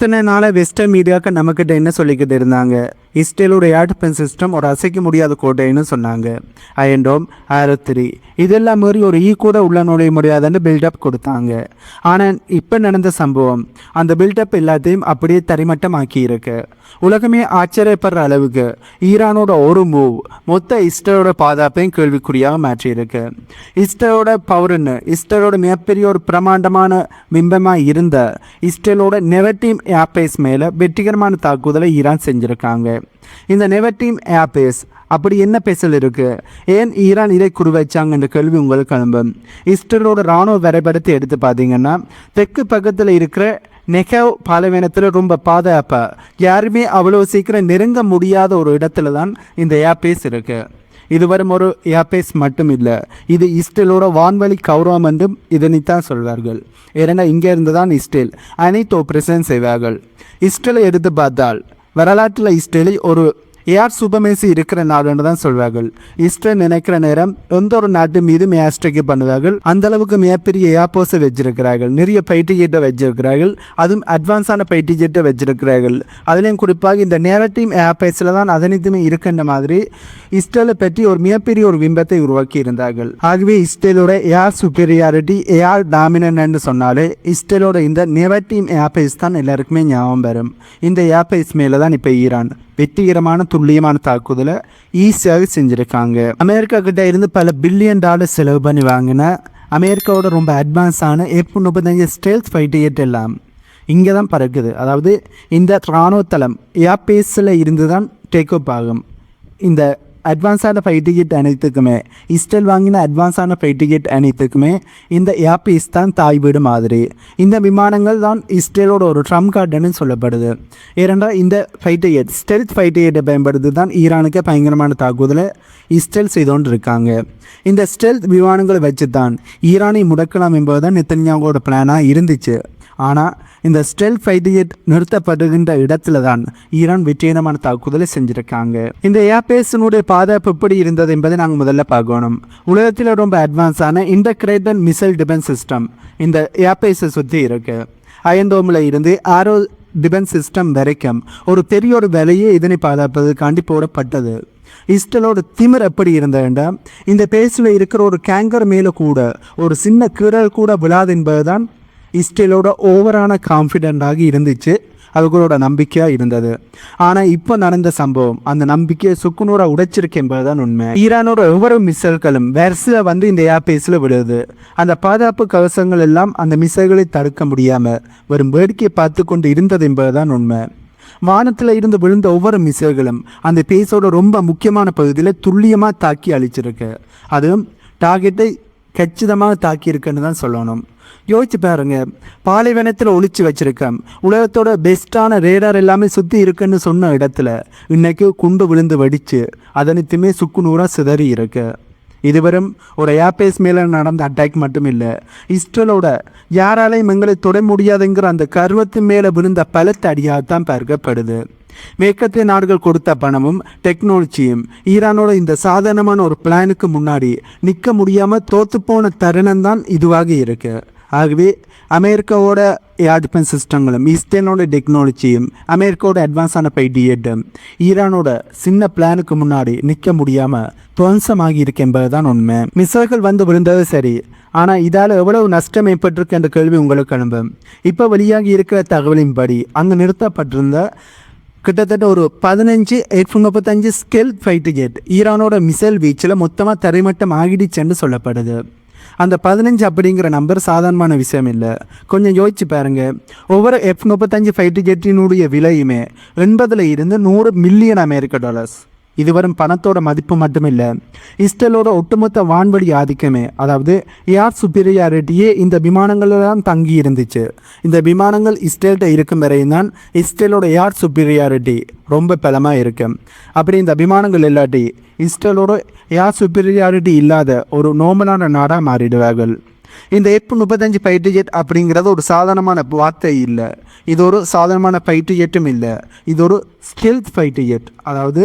இத்தனை நாளாக வெஸ்டர்ன் மீடியாவுக்கு நம்மக்கிட்ட என்ன சொல்லிக்கிட்டு இருந்தாங்க, இஸ்ரேலோட ஏர் டிஃபென்ஸ் சிஸ்டம் ஒரு அசைக்க முடியாத கோட்டைன்னு சொன்னாங்க. அயன்டோம், ஆரோ3 இதெல்லாம் மாதிரி ஒரு கூட உள்ள நுழைய முடியாதுன்னு பில்டப் கொடுத்தாங்க. ஆனால் இப்போ நடந்த சம்பவம் அந்த பில்டப் எல்லாத்தையும் அப்படியே தரைமட்டமாக்கி இருக்கு. உலகமே ஆச்சரியப்படுற அளவுக்கு ஈரானோட ஒரு மூவ் மொத்த இஸ்ரேலோட பாதுகாப்பையும் கேள்விக்குறியாக மாற்றியிருக்கு. இஸ்ரேலோட பவர்னு இஸ்ரேலோட மிகப்பெரிய ஒரு பிரமாண்டமான பிம்பமாக இருந்த இஸ்ரேலோட நெவர்டீம் ஏர்பேஸ் மேலே வெற்றிகரமான தாக்குதலை ஈரான் செஞ்சுருக்காங்க. இந்த நெவர்டீம் ஏர்பேஸ் அப்படி என்ன பேசல் இருக்குது, ஏன் ஈரான் இதை குறிவைச்சாங்கன்ற கேள்வி உங்களுக்கு கிளம்பும். இஸ்ரேலோட இராணுவ வரைபடத்தை எடுத்து பார்த்தீங்கன்னா தெற்கு பக்கத்தில் இருக்கிற நெகவ் பாலைவனத்தில் ரொம்ப பாதுகாப்பாக யாருமே அவ்வளோ சீக்கிரம் நெருங்க முடியாத ஒரு இடத்துல தான் இந்த ஏர்பேஸ் இருக்குது. இது வரும் ஒரு ஏர்பேஸ் மட்டும் இல்லை, இது இஸ்ரேலோட வான்வழி கௌரவம் என்றும் இதனைத்தான் சொல்வார்கள். ஏன்னா இங்கே இருந்து தான் இஸ்ரேல் அனைத்து ஆப்ரேஷன் செய்வார்கள். இஸ்ரேலை எடுத்து பார்த்தால் வரலாற்றில் இஸ்ரேலை ஒரு ஏர் சுபமேசி இருக்கிற நாடுன்னு தான் சொல்வார்கள். இஸ்ரேல் நினைக்கிற நேரம் எந்த ஒரு நாட்டு மீதும் ஏர் ஸ்ட்ரைக் பண்ணுவார்கள். அந்த அளவுக்கு மிகப்பெரிய ஏர்போர்ஸை வச்சிருக்கிறார்கள், நிறைய பைட்டி ஜெட்டை வச்சிருக்கிறார்கள், அதுவும் அட்வான்ஸான பைட்டி ஜெட்டை வச்சிருக்கிறார்கள். அதுலேயும் குறிப்பாக இந்த நேரத்தையும் ஏர்பேஸில் தான் அதனைத்துமே இருக்கின்ற மாதிரி இஸ்ரேலை பற்றி ஒரு மிகப்பெரிய ஒரு பிம்பத்தை உருவாக்கி இருந்தார்கள். ஆகவே இஸ்ரேலோட ஏர் சுப்பீரியாரிட்டி, ஏர் டாமினன்ட்னு சொன்னாலே இஸ்ரேலோட இந்த நேரத்தையும் ஏர்பேஸ் தான் எல்லாருக்குமே ஞாபகம் வரும். இந்த ஏர்பேஸ் மேலே தான் இப்போ ஈரான் வெற்றிகரமான துல்லியமான தாக்குதலை ஈஸியாக செஞ்சுருக்காங்க. அமெரிக்கா கிட்ட இருந்து பல $1 பில்லியன் செலவு பண்ணி வாங்கின அமெரிக்காவோட ரொம்ப அட்வான்ஸான F-35 ஸ்டெல்த் ஃபைட்டர் ஜெட் எல்லாம் இங்கே தான் பறக்குது. அதாவது இந்த இராணுவ தளம் ஏர்பேஸில் இருந்து தான் டேக் அப் ஆகும். இந்த அட்வான்ஸான ஃபைட்டர் ஜெட் அனைத்துக்குமே இஸ்ரேல் வாங்கின அட்வான்ஸான ஃபைட்டர் ஜெட் அனைத்துக்குமே இந்த ஏர்பேஸ் தான் தாய் வீடு மாதிரி. இந்த விமானங்கள் தான் இஸ்ரேலோட ஒரு ட்ரம் கார்டுன்னு சொல்லப்படுது. ஏனென்றால் இந்த ஃபைட்டர் ஜெட் ஸ்டெல்த் ஃபைட்டர் ஜெட்டை பயன்படுத்தி தான் ஈரானுக்கு பயங்கரமான தாக்குதலை இஸ்ரேல் செய்து கொண்டு இருக்காங்க. இந்த ஸ்டெல்த் விமானங்களை வச்சு தான் ஈரானை முடக்கலாம் என்பதுதான் நெத்தன்யாஹுவோட பிளானாக இருந்துச்சு. ஆனால் இந்த ஸ்டெல்த் ஃபைட்டர் ஜெட் நிறுத்தப்படுகின்ற இடத்துல தான் ஈரான் வெற்றிகரமான தாக்குதலை செஞ்சுருக்காங்க. இந்த ஏர்பேஸினுடைய பாதுகாப்பு எப்படி இருந்தது என்பதை நாங்கள் முதல்ல பார்க்கணும். உலகத்தில் ரொம்ப அட்வான்ஸான இன்டகிரேட்டட் மிசைல் டிஃபென்ஸ் சிஸ்டம் இந்த ஏர்பேஸை சுற்றி இருக்குது. அயன்டோமில் இருந்து ஆரோ டிஃபென்ஸ் சிஸ்டம் வரைக்கும் ஒரு பெரிய ஒரு வேலையே இதனை பாதுகாப்பதற்காண்டி போடப்பட்டது. இஸ்ரேலோட திமிர் எப்படி இருந்ததுண்டா, இந்த பேஸில் இருக்கிற ஒரு கேங்கர் மேலே கூட ஒரு சின்ன கீறல் கூட விழாது என்பதுதான் இஸ்ரேலோட ஓவரான கான்ஃபிடென்ட்டாக இருந்துச்சு, அவங்களோட நம்பிக்கையாக இருந்தது. ஆனால் இப்போ நடந்த சம்பவம் அந்த நம்பிக்கையை சுக்குநூறாக உடைச்சிருக்கு என்பதுதான் உண்மை. ஈரானோட ஒவ்வொரு மிசைல்களும் வரிசையில் வந்து இந்த ஏர்பேஸில் விழுது. அந்த பாதுகாப்பு கவசங்கள் எல்லாம் அந்த மிசைல்களை தடுக்க முடியாமல் வரும் வேடிக்கையை பார்த்து கொண்டு இருந்தது என்பதுதான் உண்மை. வானத்தில் இருந்து விழுந்த ஒவ்வொரு மிசைல்களும் அந்த பேஸோட ரொம்ப முக்கியமான பகுதியில் துல்லியமாக தாக்கி அழிச்சிருக்கு. அதுவும் டார்கெட்டை கச்சிதமாக தாக்கியிருக்குன்னு தான் சொல்லணும். யோசிச்சு பாருங்க, பாலைவனத்தில் ஒழிச்சு வச்சிருக்கேன், உலகத்தோட பெஸ்ட்டான ரேடார் எல்லாமே சுற்றி இருக்குன்னு சொன்ன இடத்துல இன்னைக்கு குண்டு விழுந்து வடித்து அதனைத்துமே சுக்குநூறாக சிதறி இருக்கு. இதுவரும் ஒரு ஏர்பேஸ் மேலே நடந்த அட்டாக் மட்டும் இல்லை, இஸ்ரேலோட யாராலையும் எங்களை தொட முடியாதுங்கிற அந்த கர்வத்து மேலே விழுந்த பலத்த அடியாகத்தான் பார்க்கப்படுது. மேற்கத்திய நாடுகள் கொடுத்த பணமும் டெக்னாலஜியும் ஈரானோட இந்த சாதாரணமான ஒரு பிளானுக்கு முன்னாடி நிற்க முடியாமல் தோற்றுப்போன தருணம் தான் இதுவாக இருக்கு. ஆகவே அமெரிக்காவோட ஏர் டிஃபென்ஸ் சிஸ்டங்களும் இஸ்ரேலோட டெக்னாலஜியும் அமெரிக்காவோட அட்வான்ஸான ஃபைட்டர் ஜெட்டும் ஈரானோட சின்ன பிளானுக்கு முன்னாடி நிற்க முடியாமல் துவம்சமாகி இருக்கு என்பதுதான் உண்மை. மிசைல்கள் வந்து விழுந்தது சரி, ஆனால் இதால் எவ்வளவு நஷ்டம் ஏற்பட்டிருக்கு என்ற கேள்வி உங்களுக்கு எழும்பும். இப்போ வெளியாகி இருக்கிற தகவலின்படி அங்கு நிறுத்தப்பட்டிருந்த கிட்டத்தட்ட ஒரு 15 F-35 ஸ்டெல்த் ஃபைட்டர் ஜெட் ஈரானோட மிசைல் வீச்சில் மொத்தமாக தரைமட்டம் ஆகிடுச்சுன்னு சொல்லப்படுது. அந்த 15 அப்படிங்கிற நம்பர் சாதாரணமான விஷயம் இல்லை. கொஞ்சம் யோசிச்சு பாருங்கள், ஒவ்வொரு F-35 ஃபைட்டர் ஜெட்டினுடைய விலையுமே 80 இருந்து 100 மில்லியன் அமெரிக்க டாலர்ஸ். இது வரும் பணத்தோட மதிப்பு மட்டும் இல்லை, இஸ்ரேலோட ஒட்டுமொத்த வான்வழி ஆதிக்கமே, அதாவது ஏர் சுப்பீரியாரிட்டியே இந்த விமானங்களில் தான் தங்கி இருந்துச்சு. இந்த விமானங்கள் இஸ்ரேல்கிட்ட இருக்கும் வரையும் தான் இஸ்ரேலோட ஏர் சுப்பீரியாரிட்டி ரொம்ப பலமாக இருக்கும். அப்படி இந்த விமானங்கள் இல்லாட்டி இஸ்ரேலோட ஏர் சுப்பீரியாரிட்டி இல்லாத ஒரு நோமலான நாடாக மாறிடுவார்கள். இந்த F-35 ஃபைட்டர் ஜெட் அப்படிங்கிறது ஒரு சாதாரணமான வார்த்தை இல்லை, இது ஒரு சாதாரணமான ஃபைட்டர் ஜெட்டும் இல்லை, இது ஒரு ஸ்டெல்த் ஃபைட்டர் ஜெட். அதாவது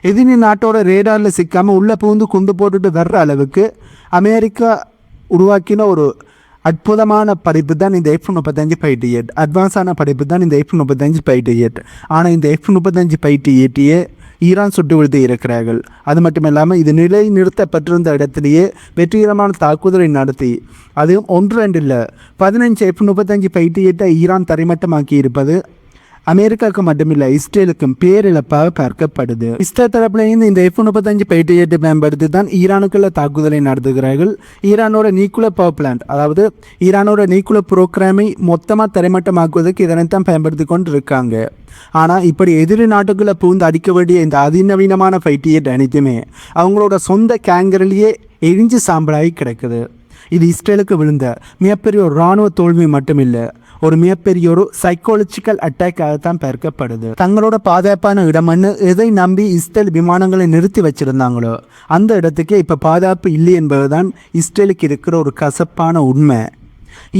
எதிரி நாட்டோட ரேடாரில் சிக்காமல் உள்ளே புகுந்து குண்டு போட்டுட்டு வர்ற அளவுக்கு அமெரிக்கா உருவாக்கின ஒரு அற்புதமான படிப்பு தான் இந்த F-35 ஃபைட்டர் ஜெட். அட்வான்ஸான படிப்பு தான் இந்த F-35 ஃபைட்டர் ஜெட். ஆனால் இந்த F-35 ஃபைட்டர் ஜெட்டையே ஈரான் சுட்டு வீழ்த்தி இருக்கிறார்கள். அது மட்டும் இல்லாமல் இது நிலை நிறுத்தப்பட்டிருந்த இடத்திலேயே வெற்றிகரமான தாக்குதலை நடத்தி அதுவும் 1-2 இல்லை 15 F-35 ஃபைட்டர் ஜெட்டை ஈரான் தரைமட்டமாக்கி இருப்பது அமெரிக்காவுக்கு மட்டுமில்லை இஸ்ரேலுக்கும் பேரிழப்பாக பார்க்கப்படுது. இஸ்ரேல் தரப்புலேருந்து இந்த F-35 ஃபைட்டர் ஜெட்டை பயன்படுத்தி தான் ஈரானுக்குள்ள தாக்குதலை நடத்துகிறார்கள். ஈரானோட நியூக்ளியர் பவர் பிளான்ட், அதாவது ஈரானோட நியூக்ளியர் புரோகிராமை மொத்தமாக தரைமட்டமாக்குவதற்கு இதனைத்தான் பயன்படுத்தி கொண்டு இருக்காங்க. ஆனால் இப்படி எதிரி நாட்டுக்குள்ளே பூந்து அடிக்க வேண்டிய இந்த அதிநவீனமான ஃபைட்டர் ஜெட் அனைத்துமே அவங்களோட சொந்த கேங்கரிலேயே எரிஞ்சு சாம்பலாகி கிடக்குது. இது இஸ்ரேலுக்கு விழுந்த மிகப்பெரிய ஒரு இராணுவ தோல்வி மட்டுமில்லை, ஒரு மிகப்பெரிய ஒரு சைக்காலஜிக்கல் அட்டாக்காகத்தான் பார்க்கப்படுது. தங்களோட பாதுகாப்பான இடம்னு எதை நம்பி இஸ்ரேல் விமானங்களை நிறுத்தி வச்சிருந்தாங்களோ அந்த இடத்துக்கே இப்போ பாதுகாப்பு இல்லை என்பதுதான் இஸ்ரேலுக்கு இருக்கிற ஒரு கசப்பான உண்மை.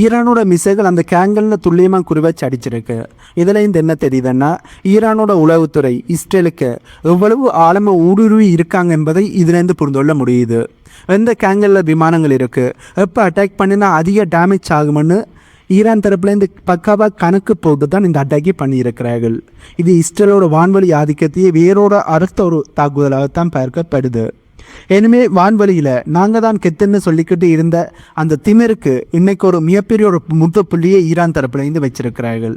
ஈரானோட மிசைகள் அந்த கேங்கலில் துல்லியமாக குறிவச்சு அடிச்சிருக்கு. இதில் இந்த என்ன தெரியுதுன்னா, ஈரானோட உளவுத்துறை இஸ்ரேலுக்கு எவ்வளவு ஆழமாக ஊடுருவி இருக்காங்க என்பதை இதிலேருந்து புரிந்து கொள்ள முடியுது. எந்த கேங்கலில் விமானங்கள் இருக்குது, எப்போ அட்டாக் பண்ணினா அதிக டேமேஜ் ஆகும்னு ஈரான் தரப்புலேருந்து பக்காவாக கணக்கு போட்டு தான் இந்த அட்டாக்கை பண்ணியிருக்கிறார்கள். இது இஸ்ரேலோட வான்வழி ஆதிக்கத்தையே வேரோட அடுத்த ஒரு தாக்குதலாகத்தான் பார்க்கப்படுது. இனிமே வான்வழியில் நாங்கள் தான் கெத்துன்னு சொல்லிக்கிட்டு இருந்த அந்த திமிருக்கு இன்னைக்கு ஒரு மிகப்பெரிய ஒரு முற்றுப்புள்ளியை ஈரான் தரப்புலேருந்து வச்சிருக்கிறார்கள்.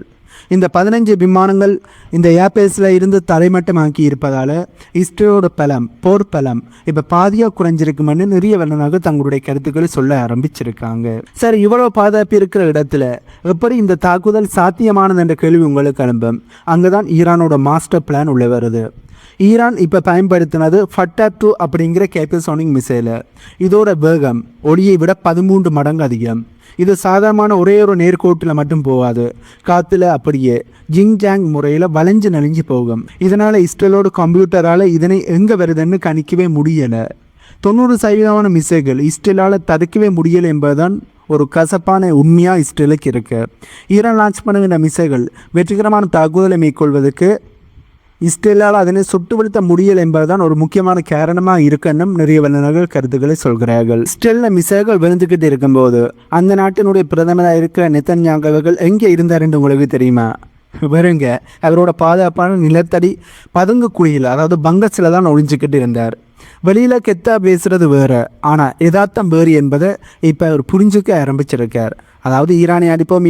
இந்த 15 விமானங்கள் இந்த ஏர்பேஸில் இருந்து தரைமட்டமாக்கி இருப்பதால் இஸ்ரேலோட பலம், போர் பலம் இப்போ பாதியாக குறைஞ்சிருக்குமென்னு நிறைய வல்லுநர்கள் தங்களுடைய கருத்துக்களை சொல்ல ஆரம்பிச்சிருக்காங்க. சரி, இவ்வளோ பாதுகாப்பு இருக்கிற இடத்துல எப்படி இந்த தாக்குதல் சாத்தியமானது என்ற கேள்வி உங்களுக்கு அனுப்பும். அங்கே தான் ஈரானோட மாஸ்டர் பிளான் உள்ள வருது. ஈரான் இப்போ பயன்படுத்தினது ஃபட்டாப் 2 அப்படிங்கிற கேப்பசோனிக் மிசைலு. இதோட வேகம் ஒளியை விட 13 மடங்கு அதிகம். இது சாதாரணமான ஒரே ஒரு நேர்கோட்டில் மட்டும் போகாது, காற்றுல அப்படியே ஜிங்ஜாங் முறையில் வளைஞ்சு நெளிஞ்சு போகும். இதனால் இஸ்ரேலோட கம்ப்யூட்டரால் இதனை எங்கே வருதுன்னு கணிக்கவே முடியலை. 90% மிசைல்கள் இஸ்ரேலால் தடுக்கவே முடியலை என்பதுதான் ஒரு கசப்பான உண்மையாக இஸ்ரேலுக்கு இருக்கு. ஈரான் லான்ச் பண்ணுகின்ற மிசைல்கள் வெற்றிகரமான தாக்குதலை மேற்கொள்வதற்கு இஸ்ரேலால் அதனை சுட்டு வீழ்த்த முடியல் என்பதுதான் ஒரு முக்கியமான காரணமாக இருக்குன்னும் நிறைய வல்லுநர்கள் கருத்துக்களை சொல்கிறார்கள். இஸ்ரேலில் மிசைல்கள் விழுந்துக்கிட்டு இருக்கும்போது அந்த நாட்டினுடைய பிரதமராக இருக்கிற நெத்தன்யாகு அவர்கள் எங்கே இருந்தார் என்று உங்களுக்கு தெரியுமா? வருங்க, அவரோட பாதுகாப்பான நிலத்தடி பதுங்கு குழியில், அதாவது பங்கஸில் தான் ஒழிஞ்சிக்கிட்டு இருந்தார். வெளியில் கெத்தா பேசுகிறது வேறு, ஆனால் யதார்த்தம் வேறு என்பதை இப்போ அவர் புரிஞ்சுக்க ஆரம்பிச்சிருக்கார். அதாவது ஈரானை அழிப்போம்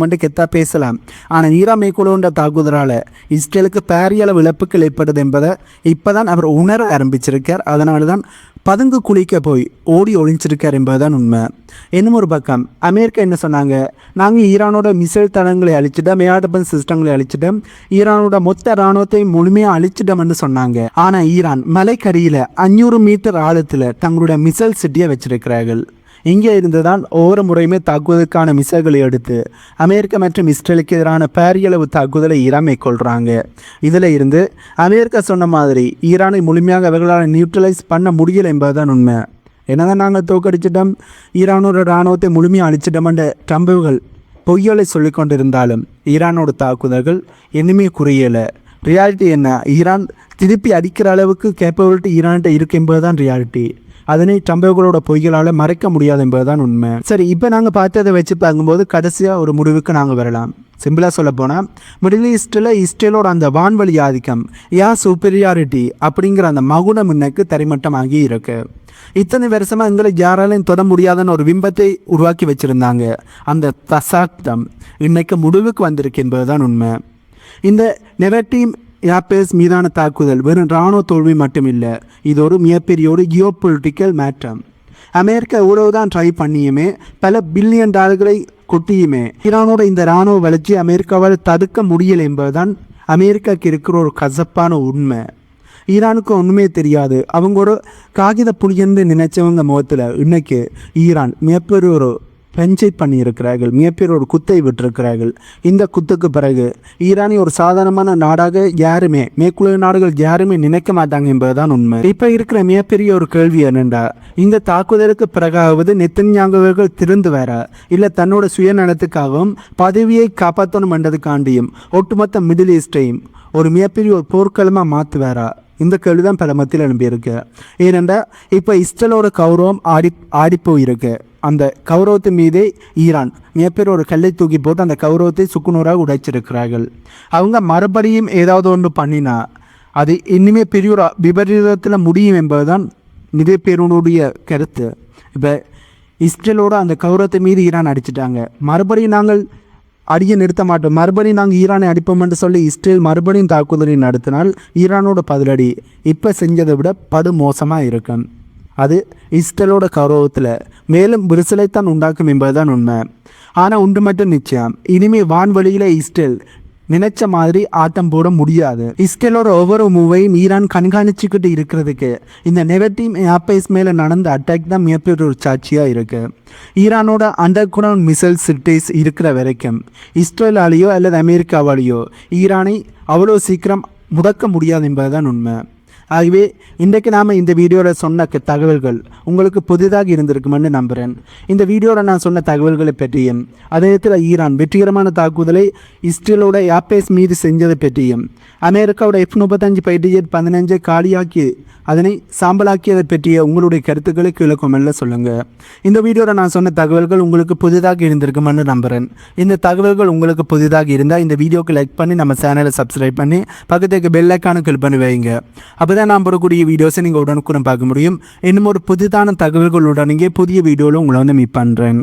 என்று கெத்தா பேசலாம், ஆனால் ஈரான் மேற்கொள்கின்ற தாக்குதலால் இஸ்ரேலுக்கு பாரிய அளவு இழப்புகள் ஏற்படுது என்பதை இப்போ தான் அவர் உணர ஆரம்பிச்சிருக்கார். அதனால தான் பதுங்கு குளிக்க போய் ஓடி ஒழிஞ்சிருக்கார் என்பதுதான் உண்மை. இன்னும் ஒரு பக்கம் அமெரிக்கா என்ன சொன்னாங்க, நாங்கள் ஈரானோட மிசைல் தளங்களை அழிச்சிட்டோம், ஏர்டபன் சிஸ்டங்களை அழிச்சிட்டோம், ஈரானோட மொத்த இராணுவத்தை முழுமையாக அழிச்சிட்டோம்னு சொன்னாங்க. ஆனால் ஈரான் மலைக்கடியில் 500 மீட்டர் ஆழத்தில் தங்களுடைய மிசைல் சிட்டியை வச்சிருக்கிறார்கள். இங்கே இருந்து தான் ஒவ்வொரு முறையுமே தாக்குவதற்கான மிசைல்களை எடுத்து அமெரிக்கா மற்றும் இஸ்ரேலுக்கு எதிரான பாரியளவு தாக்குதலை ஈரான் மேற்கொள்கிறாங்க. இதில் இருந்து அமெரிக்கா சொன்ன மாதிரி ஈரானை முழுமையாக அவர்களால் நியூட்ரலைஸ் பண்ண முடியலை என்பதுதான் உண்மை. என்னதான் நாங்கள் தோக்கடிச்சிட்டோம், ஈரானோட இராணுவத்தை முழுமையாக அழிச்சிட்டோம்ன்ற ட்ரம்புகள் பொய்யலை சொல்லி கொண்டிருந்தாலும் ஈரானோட தாக்குதல்கள் இன்னுமே குறையலை. ரியாலிட்டி என்ன, ஈரான் திருப்பி அடிக்கிற அளவுக்கு கேப்பபிலிட்டி ஈரான்கிட்ட இருக்கு என்பதுதான் ரியாலிட்டி. அதனை ட்ரம்புகளோட பொய்களால் மறைக்க முடியாது என்பதுதான் உண்மை. சரி, இப்போ நாங்கள் பார்த்ததை வச்சு பார்க்கும்போது கடைசியாக ஒரு முடிவுக்கு நாங்கள் வரலாம். சிம்பிளாக சொல்ல போனால் மிடில் ஈஸ்ட்டில் இஸ்ரேலோட அந்த வான்வழி ஆதிக்கம், சூப்பரியாரிட்டி அப்படிங்கிற அந்த மகுடம் இன்னைக்கு தரைமட்டமாகி இருக்கு. இத்தனை வருஷமாக எங்களை யாராலையும் தொட முடியாதன்னு ஒரு பிம்பத்தை உருவாக்கி வச்சுருந்தாங்க. அந்த தசாப்தம் இன்னைக்கு முடிவுக்கு வந்திருக்கு என்பதுதான் உண்மை. இந்த நெரட்டிவ் ஏர்பேஸ் மீதான தாக்குதல் வெறும் இராணுவ தோல்வி மட்டுமில்லை, இது ஒரு மிகப்பெரிய ஒரு ஜியோ பொலிட்டிக்கல் மேட்டம். அமெரிக்கா எவ்வளவு தான் ட்ரை பண்ணியுமே, பல பில்லியன் டாலர்களை கொட்டியுமே ஈரானோட இந்த இராணுவ வளர்ச்சி அமெரிக்காவால் தடுக்க முடியலை என்பதுதான் அமெரிக்காவுக்கு இருக்கிற ஒரு கசப்பான உண்மை. ஈரானுக்கு ஒன்றுமே தெரியாது, அவங்க ஒரு காகித புலியன்னு நினைச்சவங்க முகத்தில் இன்னைக்கு ஈரான் மிகப்பெரிய ஒரு பெஞ்சை பண்ணியிருக்கிறார்கள், மிகப்பெரிய ஒரு குத்தை விட்டிருக்கிறார்கள். இந்த குத்துக்கு பிறகு ஈரானை ஒரு சாதாரணமான நாடாக யாருமே, மேற்குலக நாடுகள் யாருமே நினைக்க மாட்டாங்க என்பதுதான் உண்மை. இப்போ இருக்கிற மிகப்பெரிய ஒரு கேள்வி என்னென்றா, இந்த தாக்குதலுக்கு பிறகாவது நெத்தன்யாகுவர்கள் திருந்து வேற, இல்லை தன்னோட சுயநலத்துக்காகவும் பதவியை காப்பாற்றணும் என்றதுக்காண்டியும் ஒட்டுமொத்த மிடில் ஈஸ்டையும் ஒரு மிகப்பெரிய ஒரு போர்க்களமாக மாற்றுவாரா? இந்த கேள்வி தான் பல மத்தியில் எழும்பியிருக்கு. ஏனென்றால் இப்போ இஸ்ரேலோட கௌரவம் ஆடிப்போயிருக்கு. அந்த கௌரவத்து மீதே ஈரான் மிகப்பெரிய ஒரு கல்லை தூக்கி போட்டு அந்த கௌரவத்தை சுக்குநூறாக உடைச்சிருக்கிறார்கள். அவங்க மறுபடியும் ஏதாவது ஒன்று பண்ணினா அது இனிமே பெரிய ஒரு விபரீதத்தில் முடியும் என்பதுதான் மிக பேருடைய கருத்து. இப்போ இஸ்ரேலோட அந்த கௌரவத்தை மீது ஈரான் அடிச்சிட்டாங்க, மறுபடியும் நாங்கள் அடியை நிறுத்த மாட்டோம், மறுபடியும் நாங்கள் ஈரானை அடிப்போம் என்று சொல்லி இஸ்ரேல் மறுபடியும் தாக்குதலை நடத்தினால் ஈரானோட பதிலடி இப்போ செஞ்சதை விட படு மோசமாக இருக்கும். அது இஸ்ரேலோட கௌரவத்தில் மேலும் விரிசலைத்தான் உண்டாக்கும் என்பதுதான் உண்மை. ஆனால் ஒன்று மட்டும் நிச்சயம், இனிமேல் வான்வெளியில் இஸ்ரேல் நினைச்ச மாதிரி ஆட்டம் போட முடியாது. இஸ்ரேலோட ஒவ்வொரு மூவையும் ஈரான் கண்காணிச்சுக்கிட்டு இருக்கிறதுக்கு இந்த நெகட்டிவ் ஏர்பேஸ் மேலே நடந்த அட்டாக் தான் மிகப்பெரிய ஒரு சாட்சியாக இருக்குது. ஈரானோட அண்டர் கிரவுண்ட் மிசைல் சிட்டிஸ் இருக்கிற வரைக்கும் இஸ்ரேலாலேயோ அல்லது அமெரிக்காவாலேயோ ஈரானை அவ்வளோ சீக்கிரம் முடக்க முடியாது என்பதுதான் உண்மை. ஆகவே இன்றைக்கு நாம் இந்த வீடியோவில் சொன்ன தகவல்கள் உங்களுக்கு புதிதாக இருந்திருக்குமென்னு நம்புகிறேன். இந்த வீடியோவில் நான் சொன்ன தகவல்களை பற்றியும் அதே நேரத்தில் ஈரான் வெற்றிகரமான தாக்குதலை இஸ்ரேலோட ஏர்பேஸ் மீது செஞ்சதை பற்றியும் அமெரிக்காவோட F-35 ஃபைட்டர் ஜெட் 15 காலியாக்கி அதனை சாம்பலாக்கியதை பற்றிய உங்களுடைய கருத்துக்களை கீழே கமெண்ட்ல சொல்லுங்கள். இந்த வீடியோவில் நான் சொன்ன தகவல்கள் உங்களுக்கு புதிதாக இருந்திருக்குமென்னு நம்புகிறேன். இந்த தகவல்கள் உங்களுக்கு புதிதாக இருந்தால் இந்த வீடியோக்கு லைக் பண்ணி நம்ம சேனலை சப்ஸ்கிரைப் பண்ணி பக்கத்துக்கு பெல் ஐக்கானை கிளிக் பண்ணி வைங்க. அப்போ தான் நான் போடக்கூடிய வீடியோஸை நீங்கள் உடனுக்குடன் பார்க்க முடியும். இன்னும் ஒரு புதிதான தகவல்களுடன் புதிய வீடியோவில் உங்களை மீட் பண்ணுறேன்.